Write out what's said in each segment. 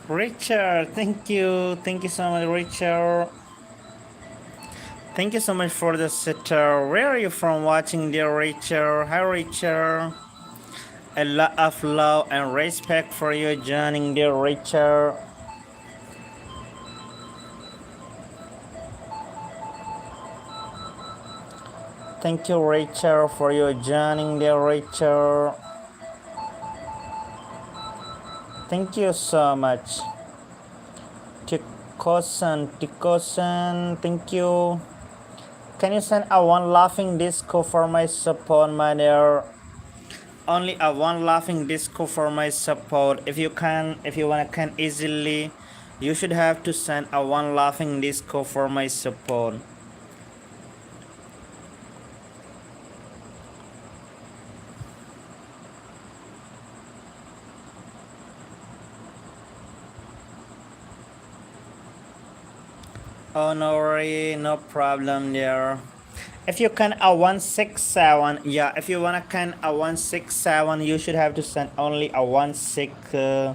Richard, thank you so much, Richard. Thank you so much for the sitter. Where are you from watching, dear Richard? Hi, Richard. A lot of love and respect for you joining, dear Richard. Thank you, Richard, for your joining, dear Richard. Thank you so much. Tikosan, thank you. Can you send a one laughing disco for my support, my dear? Only a one laughing disco for my support. If you wanna can easily, you should have to send a one laughing disco for my support. Oh no worry, no problem there. If you can a 167, yeah, if you wanna can a 167, you should have to send only a 16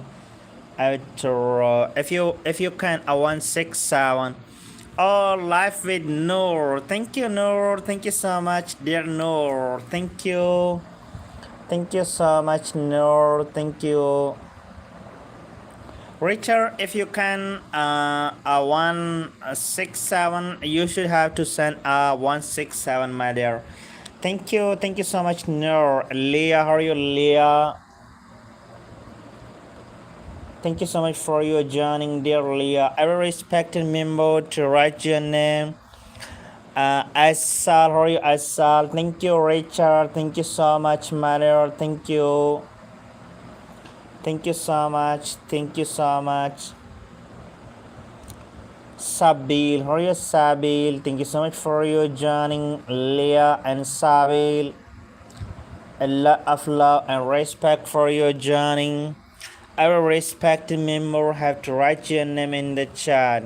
outro. If you can a 167. Oh, life with Noor. Thank you, Noor. Thank you so much, dear Noor. Thank you. Thank you so much, Noor. Thank you. Richard, if you can a 167, you should have to send a 167, my dear. Thank you so much, Noor. Leah, how are you, Leah? Thank you so much for your joining, dear Leah. Every respected member to write your name. Asal, how are you, Asal? Thank you, Richard. Thank you so much, Mother. Thank you. Thank you so much. Thank you so much. Sabil, how are you, Sabil? Thank you so much for your joining, Leah and Sabil. A lot of love and respect for your joining. Our respected member have to write your name in the chat.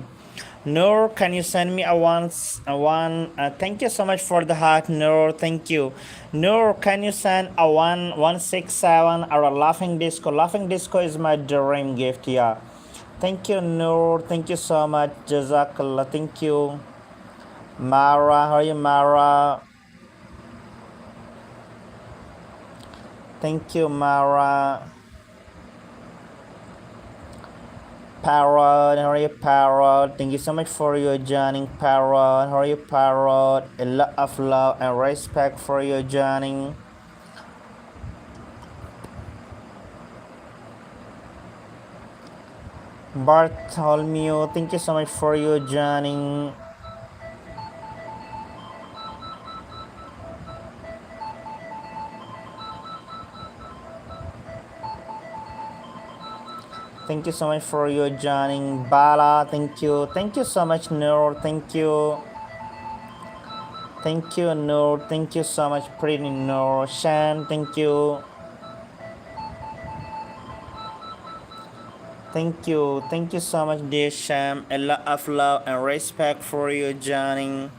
Noor, can you send me a one? Thank you so much for the heart, Noor. Thank you. Noor, can you send a 167 or a laughing disco? Laughing disco is my dream gift. Yeah. Thank you, Noor. Thank you so much. Jazakallah. Thank you. Mara, how are you, Mara? Thank you, Mara. Parrot, how are you, Parrot? Thank you so much for your joining, Parrot. How are you, Parrot? A lot of love and respect for your joining. Bartholomew, thank you so much for your joining. Thank you so much for your joining. Bala, thank you. Thank you so much, Noor. Thank you. Thank you, Noor. Thank you so much, pretty Noor. Shan, thank you. Thank you. Thank you so much, dear Sham. A lot of love and respect for you joining.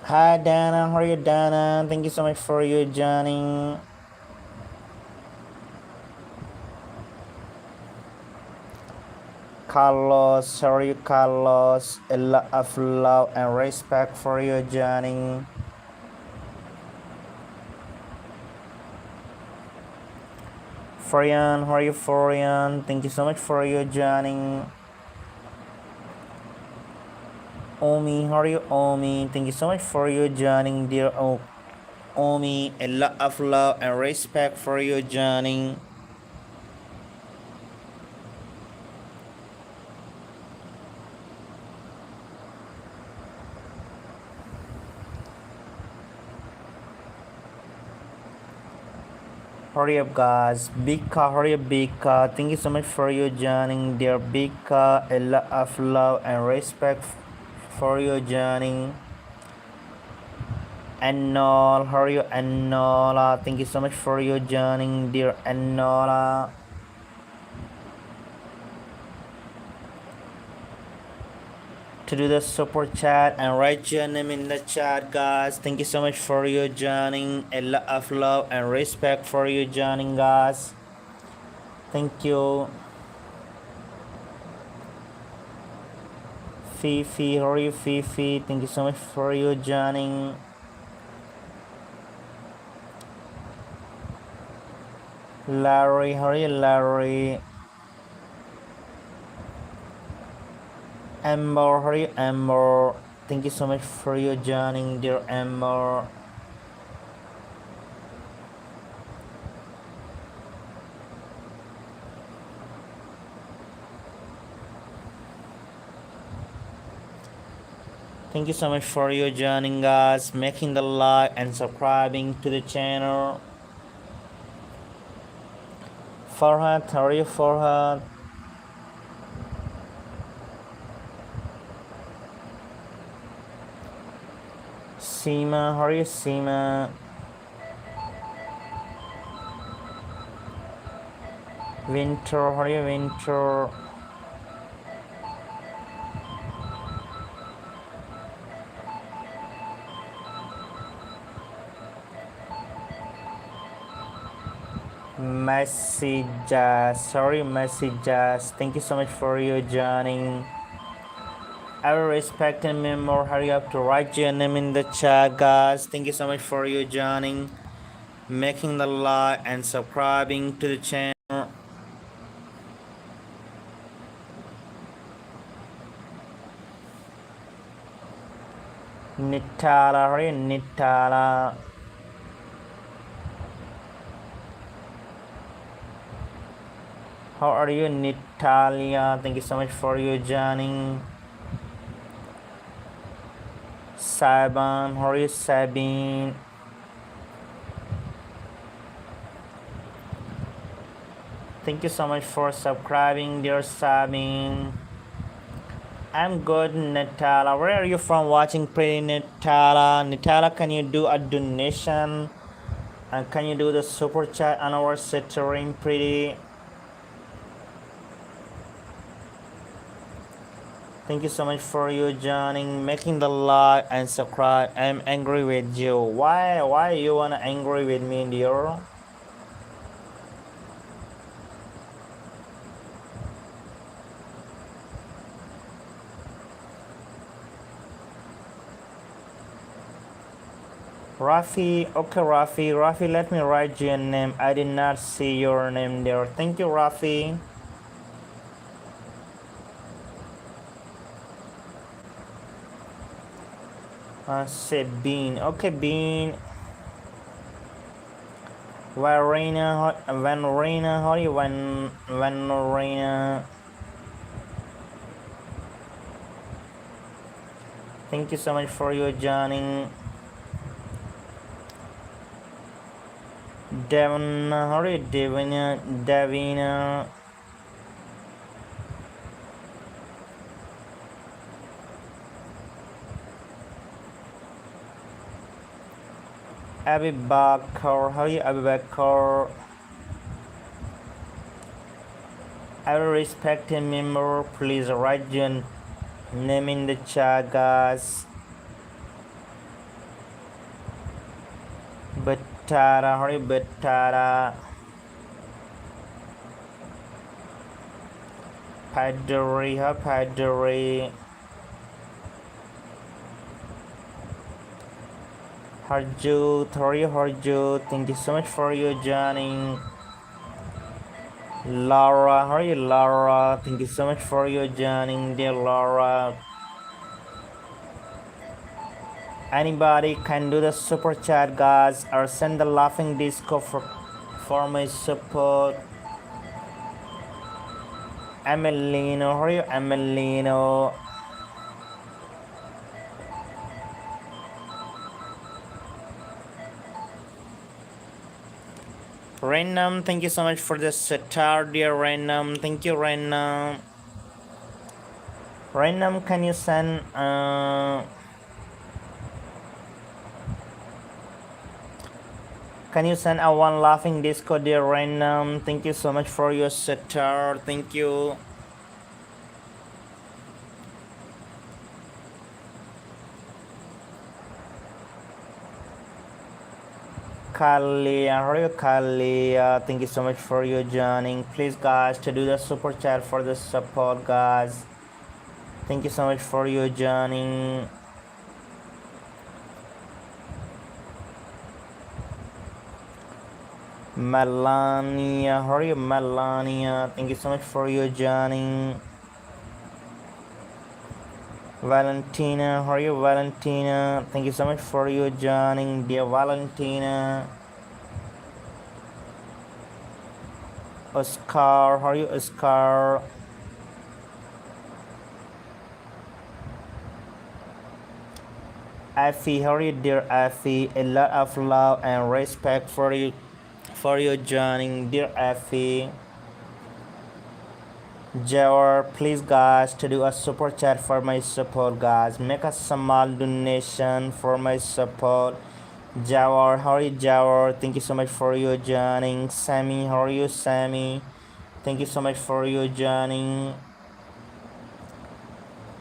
Hi, Dana. How are you, Dana? Thank you so much for you joining. Carlos, how are you, Carlos? A lot of love and respect for you joining. Florian, how are you, Florian? Thank you so much for your joining. Omi, how are you, Omi? Thank you so much for your joining, dear Omi. A lot of love and respect for your joining. Hurry up, guys. Bika, hurry up, Bika. Thank you so much for your joining, dear Bika. A lot of love and respect for your joining. Anol, how are you, Anola? Thank you so much for your joining, dear Anola. to do the super chat and write your name in the chat, guys. Thank you so much for your joining. A lot of love and respect for you joining, guys. Thank you. Fifi, how are you, Fifi? Thank you so much for your joining. Larry, how are you, Larry? Amber, how are you, Amber? Thank you so much for your joining, dear Amber. Thank you so much for your joining, guys, making the like and subscribing to the channel. Farhad, how are you, Farhad? Seema, how are you, Seema? Winter, how are you, Winter? Messages, sorry, messages. Thank you so much for your joining. I will respect and remember, hurry up to write your name in the chat, guys. Thank you so much for your joining, making the like and subscribing to the channel. Nitala, how are you, Nitala? How are you, Natalia? Thank you so much for your joining. Saban, how are you, Sabine? Thank you so much for subscribing, dear Sabine. I'm good, Natala. Where are you from watching, pretty Natala? Natala, can you do a donation? And can you do the super chat on our stream, pretty? Thank you so much for you joining, making the like and subscribe. I'm angry with you. Why you wanna angry with me, dear? Rafi, okay, Rafi, let me write your name. I did not see your name there. Thank you, Rafi. Say Bean. Okay, Bean. When Reina, how are you? When Reina. Thank you so much for your joining. Devon, how are you, Davina? Abu Bakr, how are you, Abu Bakr? I will respect a member. Please write your name in the chat, guys. Batara, how are you, Batara? Padre, how Padre? Harjut, how are you, Harjut? Thank you so much for your joining. Laura, how are you, Laura? Thank you so much for your joining, dear Laura. Anybody can do the super chat, guys, or send the laughing disco for my support. Emelino, how are you, Emelino? Random, thank you so much for the star, dear Random. Thank you, Random. Random, can you send a one laughing disco, dear Random? Thank you so much for your star. Thank you. Kali? How are you, Kali? Thank you so much for your joining. Please, guys, to do the super chat for the support, guys. Thank you so much for your joining. Melania, how are you, Melania? Thank you so much for your joining. Valentina, how are you, Valentina? Thank you so much for your joining, dear Valentina. Oscar, how are you, Oscar? Effie, how are you, dear Effie? A lot of love and respect for you, for your joining, dear Effie. Jawar, please, guys, to do a super chat for my support, guys. Make a small donation for my support. Jawar, how are you, Jawar? Thank you so much for your joining. Sammy, how are you, Sammy? Thank you so much for your joining.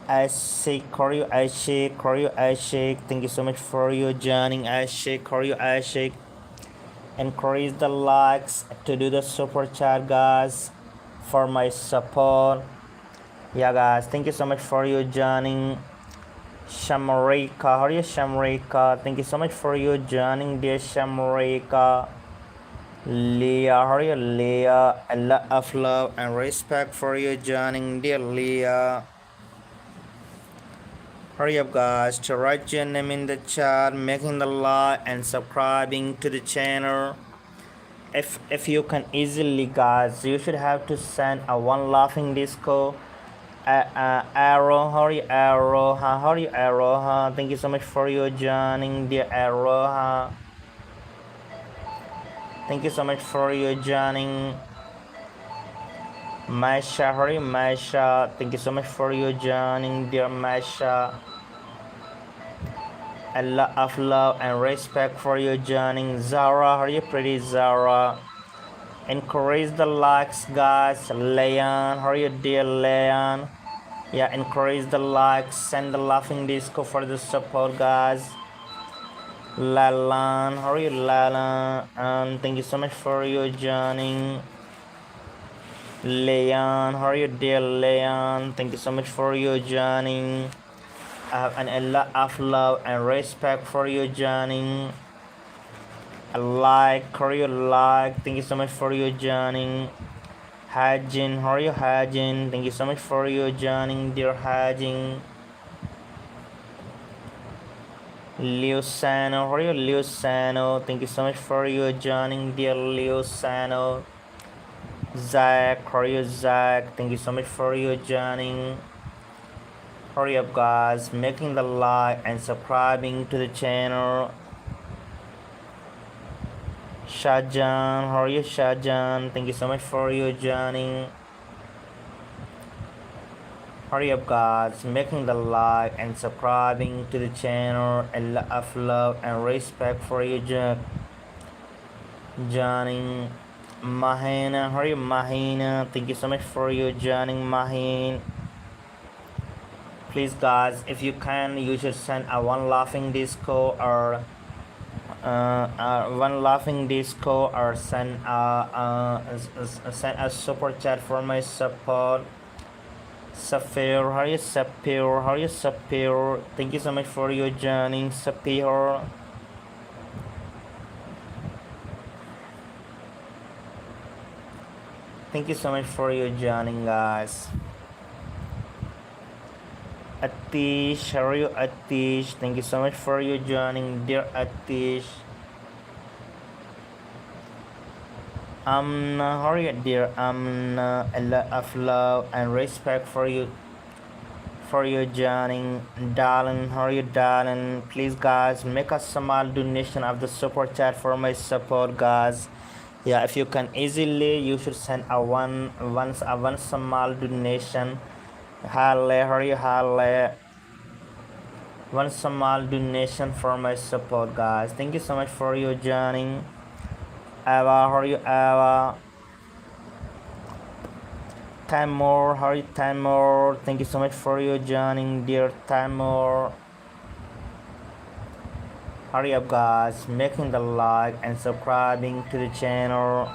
Ashik, how are you, Ashik? How are you, Ashik? Thank you so much for your joining, Ashik. How are you, Ashik? Increase the likes to do the super chat, guys, for my support. Yeah, guys, thank you so much for your joining. Shamarika, how are you, Shamarika? Thank you so much for your joining, dear Shamarika. Leah, how are you, Leah? A lot of love and respect for your joining, dear Leah. Hurry up, guys, to write your name in the chat, making the like and subscribing to the channel. If you can easily, guys, you should have to send a one laughing disco. Arrow, how are you, Arrow? How are you, Arrow? Thank you so much for your joining, dear Arrow. Thank you so much for your joining. Masha, how are you, Masha? Thank you so much for your joining, dear Masha. A lot of love and respect for your joining. Zara, how are you, pretty Zara? Encourage the likes, guys. Leon, how are you, dear Leon? Yeah, encourage the likes. Send the laughing disco for the support, guys. Lalan, how are you, Lalan? Thank you so much for your joining. Leon, how are you, dear Leon? Thank you so much for your joining. I have a lot of love and respect for your joining. A like, how are you, like? Thank you so much for your joining. Hajin, how are you, Hajin? Thank you so much for your joining, dear Hajin. Liusano, how are you, Liusano? Thank you so much for your joining, dear Liusano. Zach, how are you, Zach? Thank you so much for your joining. Hurry up, guys, making the like and subscribing to the channel. Shahjan, how are you, Shahjan? Thank you so much for your joining. Hurry up, guys, making the like and subscribing to the channel. A lot of love and respect for you, joining. Mahina, how are you, Mahina? Thank you so much for your joining, Mahin. Please, guys, if you can, you should send a one laughing disco or send a super chat for my support. Safir, how are you, Safir? How are you, Safir? Thank you so much for your joining, Safir. Thank you so much for your joining, guys. Atish, how are you, Atish? Thank you so much for your joining, dear Atish. How are you, dear a lot of love and respect for you, for your joining. Darling, how are you, darling? Please, guys, make a small donation of the support chat for my support, guys. Yeah, if you can easily, you should send a one small donation. Halle, how are you, Halle? One small donation for my support, guys. Thank you so much for your joining. Ava, how are you, Ava? Timur, how are you, Timur? Thank you so much for your joining, dear Timur. Hurry up guys, making the like and subscribing to the channel.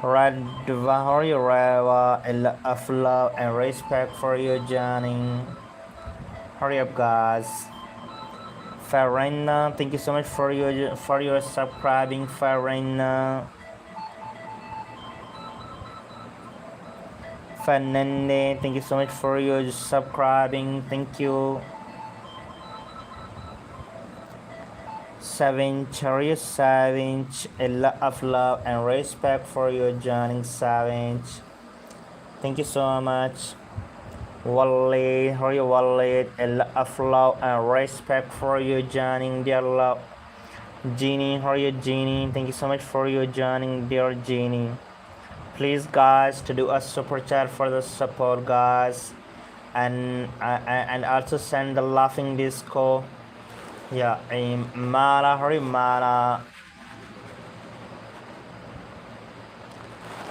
Radva, hurry Rava, a lot of love and respect for you joining. Hurry up guys. Farina, thank you so much for your subscribing, Farina. Fernande, thank you so much for your subscribing. Thank you. Savage, Savage, a lot of love and respect for your joining, Savage. Thank you so much. Wallet, how are you, Wallet? A lot of love and respect for your joining, dear love. Jeannie, how are you, Jeannie? Thank you so much for your joining, dear Jeannie. Please guys to do a super chat for the support guys, and also send the laughing disco. Yeah, Mara, hurry Mara.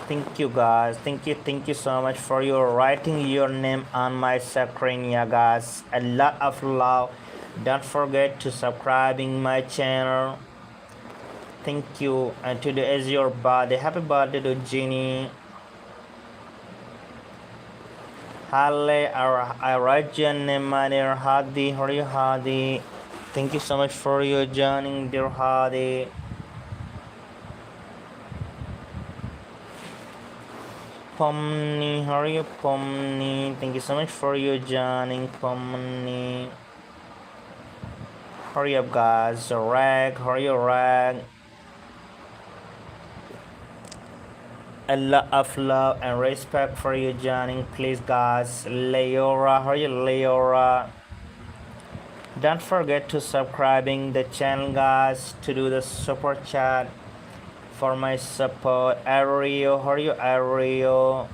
Thank you guys, thank you so much for your writing your name on my screen. Yeah guys, a lot of love. Don't forget to subscribing my channel. Thank you. And today is your birthday. Happy birthday to Jenny. Halle, I write your name, my dear Hadi. How are you, Hadi? Thank you so much for your joining, dear Hadi. Pomni, how are you, Pomni? Thank you so much for your joining, Pomni. Hurry up, guys. Rag, hurry up, Rag. A lot of love and respect for you joining, please guys. Leora, how are you, Leora? Don't forget to subscribing the channel guys, to do the super chat for my support. Ario, how are you, Ario?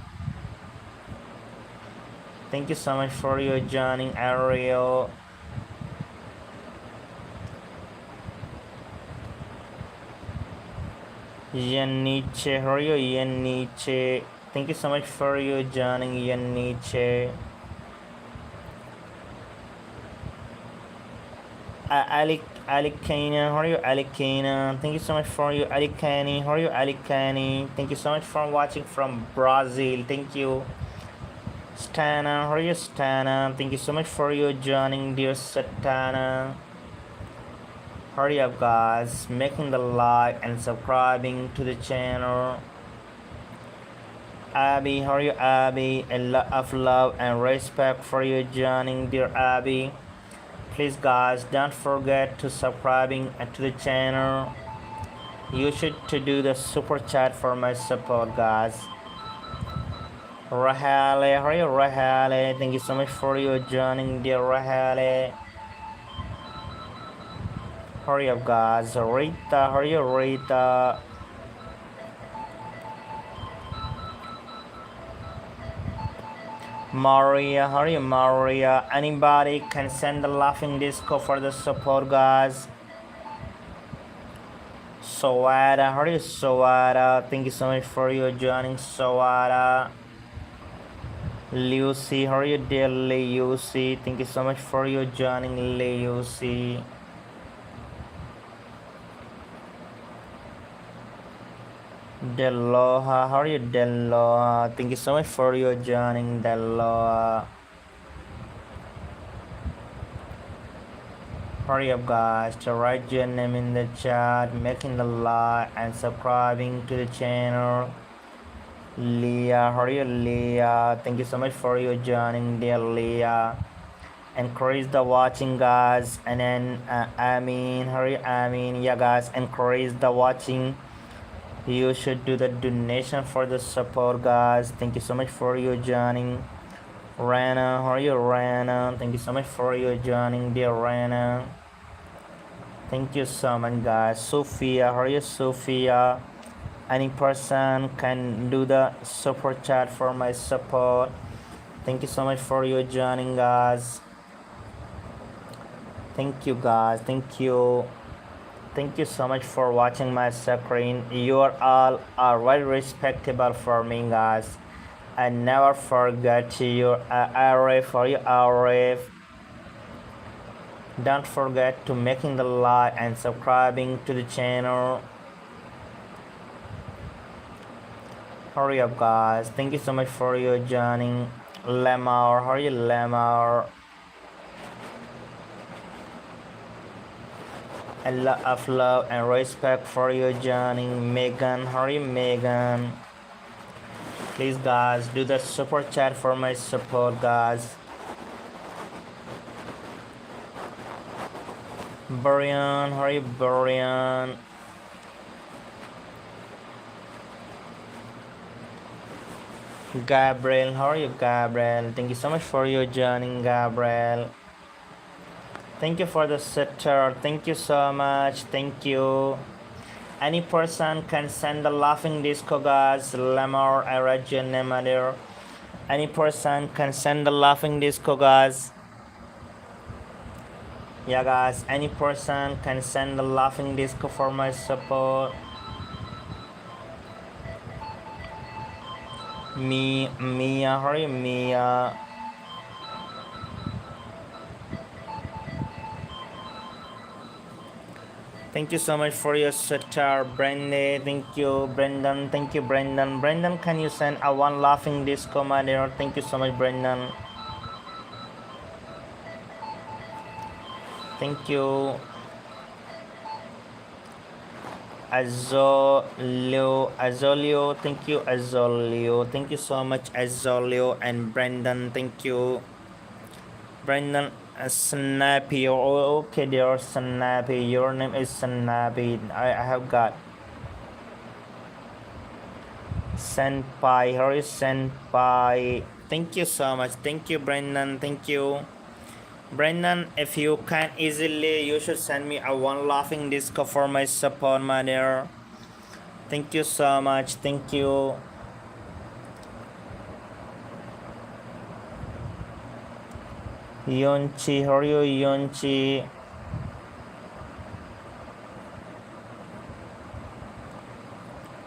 Thank you so much for your joining, Ario. Yaniche, how are you, Yaniche? Thank you so much for your joining, Yaniche. Alicana, how are you, Alicana? Thank you so much for your Alicani. How are you, Alicani? Thank you so much for watching from Brazil. Thank you. Stana, how are you, Stana? Thank you so much for your joining, dear Satana. Hurry up guys, making the like and subscribing to the channel. Abby, how are you, Abby? A lot of love and respect for your joining, dear Abby. Please guys, don't forget to subscribing to the channel. You should to do the super chat for my support guys. Rahale, how are you, Rahale? Thank you so much for your joining, dear Rahale. Hurry up guys. Rita, how are you, Rita? Maria, how are you, Maria? Anybody can send the laughing disco for the support guys. Soada, how are you, Soada? Thank you so much for your joining, Soada. Lucy, how are you, dear Lucy? Thank you so much for your joining, Lucy. Deloha, how are you, Deloha? Thank you so much for your joining, Deloha. Hurry up guys to write your name in the chat, making the like and subscribing to the channel. Leah, how are you, Leah? Thank you so much for your joining, dear Leah. Encourage the watching guys. And then Amin, how are you, Amin? Yeah guys, encourage the watching. You should do the donation for the support guys. Thank you so much for your joining. Rana, how are you, Rana? Thank you so much for your joining, dear Rana. Thank you so much guys. Sophia, how are you, Sophia? Any person can do the super chat for my support. Thank you so much for your joining guys. Thank you guys, thank you. Thank you so much for watching my screen. You all are very respectable for me guys. I never forget your Arif, for you, Arif. Don't forget to making the like and subscribing to the channel. Hurry up guys. Thank you so much for your joining. Lamar, how are you Lamar? A lot of love and respect for your joining. Megan, how are you Megan? Please guys do the super chat for my support guys. Brian, how are you Brian? Gabriel, how are you Gabriel? Thank you so much for your joining Gabriel. Thank you for the sitter. Thank you so much. Thank you. Any person can send the laughing disco guys. Lamar, I read your name earlier. Any person can send the laughing disco guys. Yeah guys, any person can send the laughing disco for my support. Mia, how are you Mia? Thank you so much for your sitar, Brandy. Thank you, Brendan. Thank you, Brendan. Brendan, can you send a one laughing disco, my dear? Thank you so much, Brendan. Thank you. Azolio, thank you, Azolio. Thank you so much, Azolio and Brendan. Thank you, Brendan. Snappy, oh, okay, dear Snappy. Your name is Snappy. I have got Senpai. How is Senpai? Thank you so much. Thank you, Brendan. Thank you. Brendan, if you can easily, you should send me a one laughing disco for my support, my dear. Thank you so much. Thank you. Yonchi, how are you, Yonchi?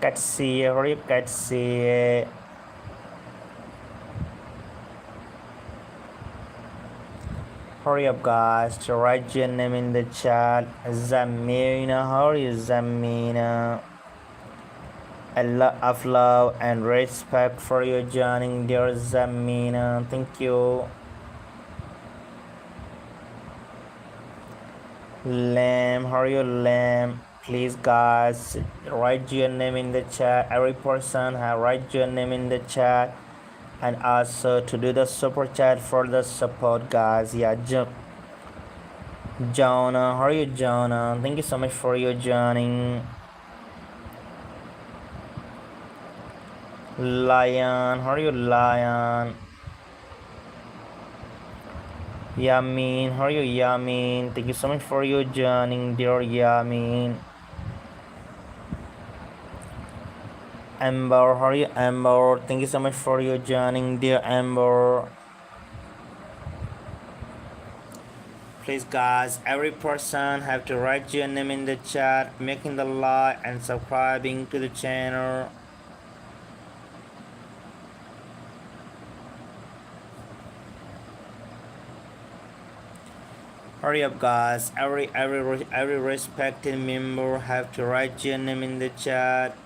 Katsi, how are you, Katsi? Hurry up guys to write your name in the chat. Zamina, how are you Zamina? A lot of love and respect for your joining, dear Zamina. Thank you. Lamb, how are you Lamb? Please guys write your name in the chat. Every person have write your name in the chat. And also to do the super chat for the support guys. Yeah, Jonah, how are you Jonah? Thank you so much for your joining. Lion, how are you Lion? Yamin, how are you Yamin? Thank you so much for your joining, dear Yamin. Amber, how are you Amber? Thank you so much for your joining, dear Amber. Please guys, every person have to write your name in the chat, making the like and subscribing to the channel. Hurry up guys, every respected member have to write your name in the chat.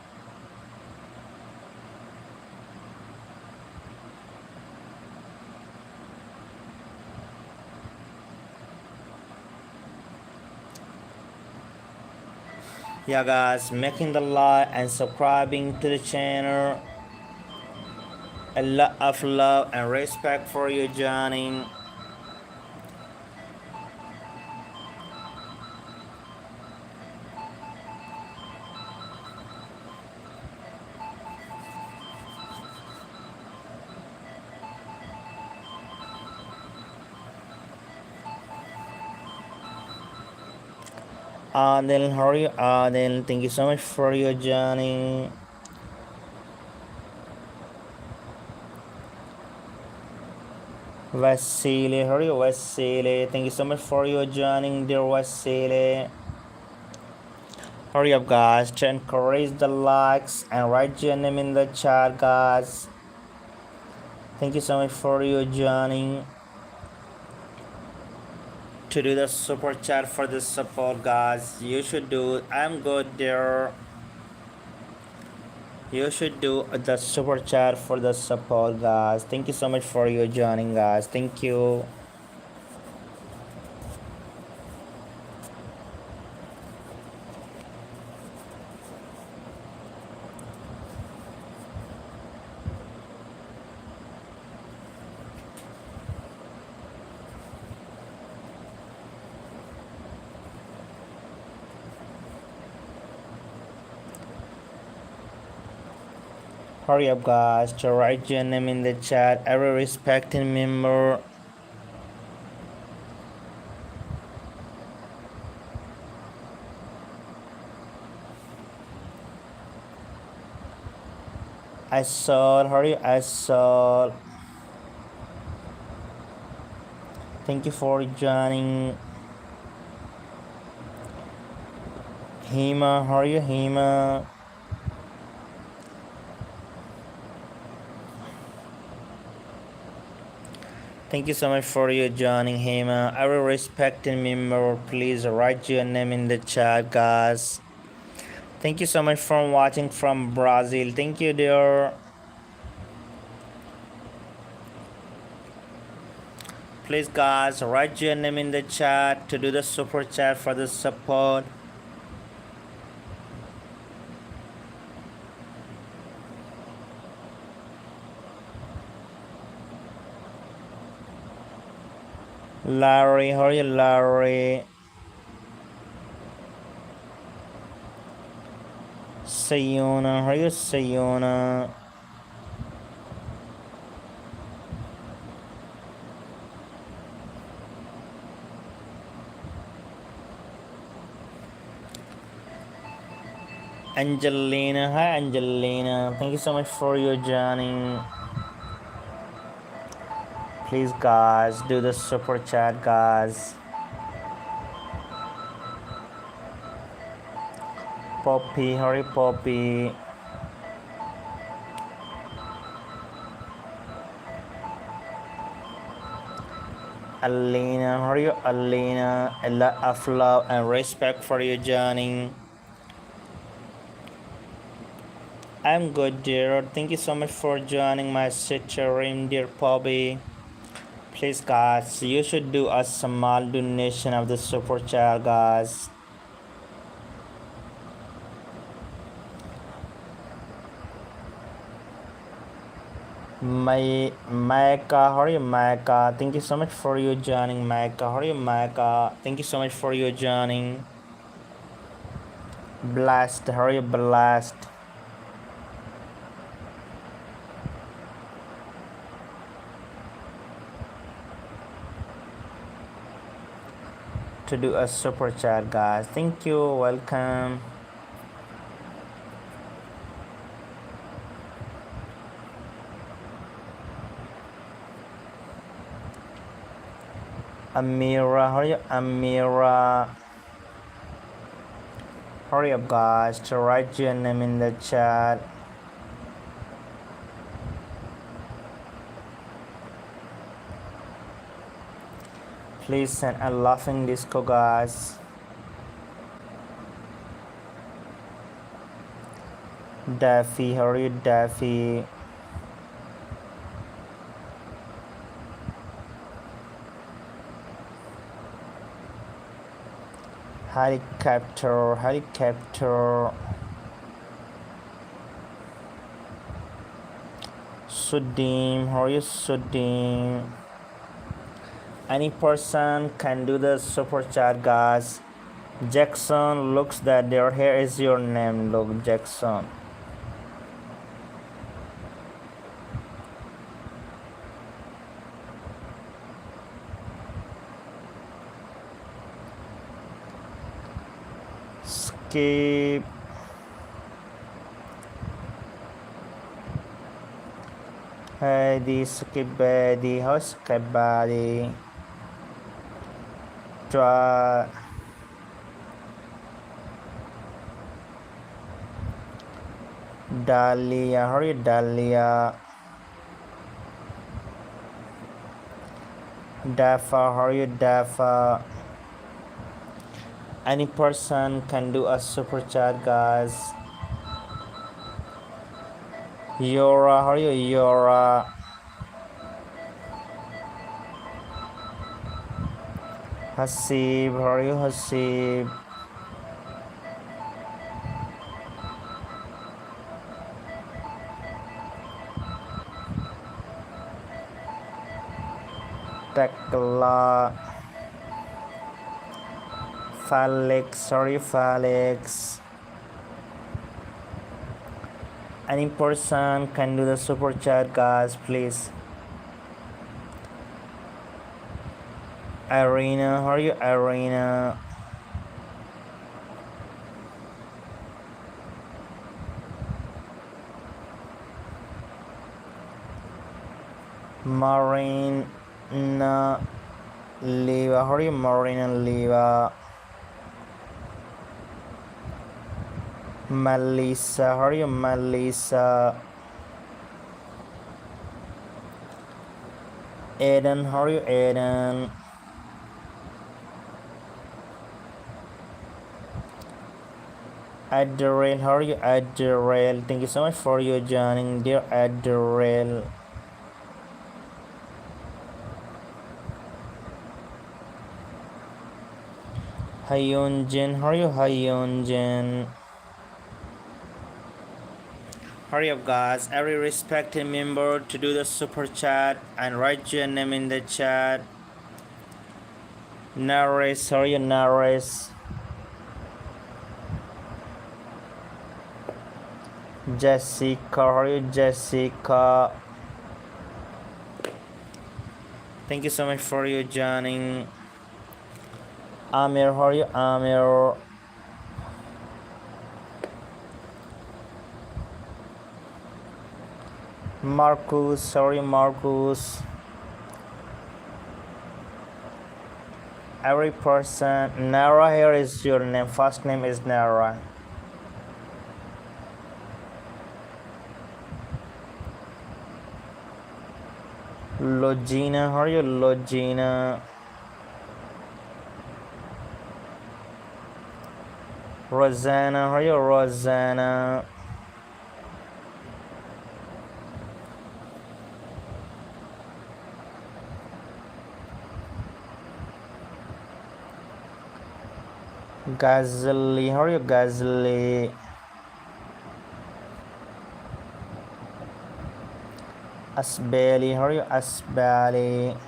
Yeah guys, making the like and subscribing to the channel. A lot of love and respect for you joining. Adel, how are you Adel? Thank you so much for your joining. Vasily, how are you Vasily? Thank you so much for your joining, dear Vasily. Hurry up guys to encourage the likes and write your name in the chat guys. Thank you so much for your joining. to do the super chat for the support, guys. You should do. I'm good there. You should do the super chat for the support, guys. Thank you so much for your joining, guys. Thank you. Hurry up, guys, to write your name in the chat. Every respecting member. I saw. Hurry, I saw. Thank you for joining. Hema, how are you, Hema? Thank you so much for your joining, Hema. Every respecting member, please write your name in the chat, guys. Thank you so much for watching from Brazil. Thank you, dear. Please, guys, write your name in the chat to do the super chat for the support. Larry, how are you, Larry? Sayona, how are you, Sayona? Angelina, hi, Angelina. Thank you so much for your joining. Please, guys, do the super chat, guys. Poppy, hurry, Poppy. Alina, hurry, Alina. A lot of love and respect for your joining. I'm good, dear. Thank you so much for joining my stream, dear Poppy. Please, guys, you should do a small donation of the super chat, guys. Maika, how are you, Maika? Thank you so much for your joining, Maika. How are you, Maika? Thank you so much for your joining. Blast, how are you, Blast? To do a super chat, guys. Thank you. Welcome. Amira, how are you, Amira? Hurry up, guys, to write your name in the chat. Please send a laughing disco, guys. Daffy, how are you, Daffy? Helicopter, helicopter. Sudim, how are you, Sudim? Any person can do the super chat, guys. Jackson, looks that there. Here is your name. Look, Jackson. Skip. Hey, this skip buddy. How's skip buddy? Try. Dahlia, how are you, Dahlia? Dafa, how are you, Dafa? Any person can do a super chat, guys. Yora, how are you, Yora? Hasib, how are you, Hasib? Tekla, Felix, sorry, Felix. Any person can do the super chat, guys, please. Irina, how are you, Irina? Marina Leva, how are you, Marina Leva? Melissa, how are you, Melissa? Eden, how are you, Eden? Adderall, how are you, Adderall? Thank you so much for your joining, dear Adderall. Hyunjin, how are you, Hyunjin? Hurry up, guys, every respected member to do the super chat and write your name in the chat. Naris, how are you, Naris? Jessica, how are you, Jessica? Thank you so much for your joining. Amir, how are you, Amir? Marcus, sorry, Marcus. Every person, Nara, here is your name. First name is Nara. Logina, how are you, Logina? Rosanna, how are you, Rosanna? Gazali, how are you, Gazali? Asbali, how are you, Asbali?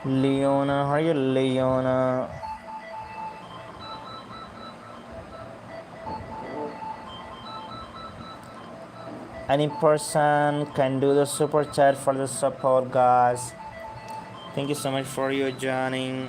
Leona, how are you, Leona? Any person can do the super chat for the support, guys. Thank you so much for your joining.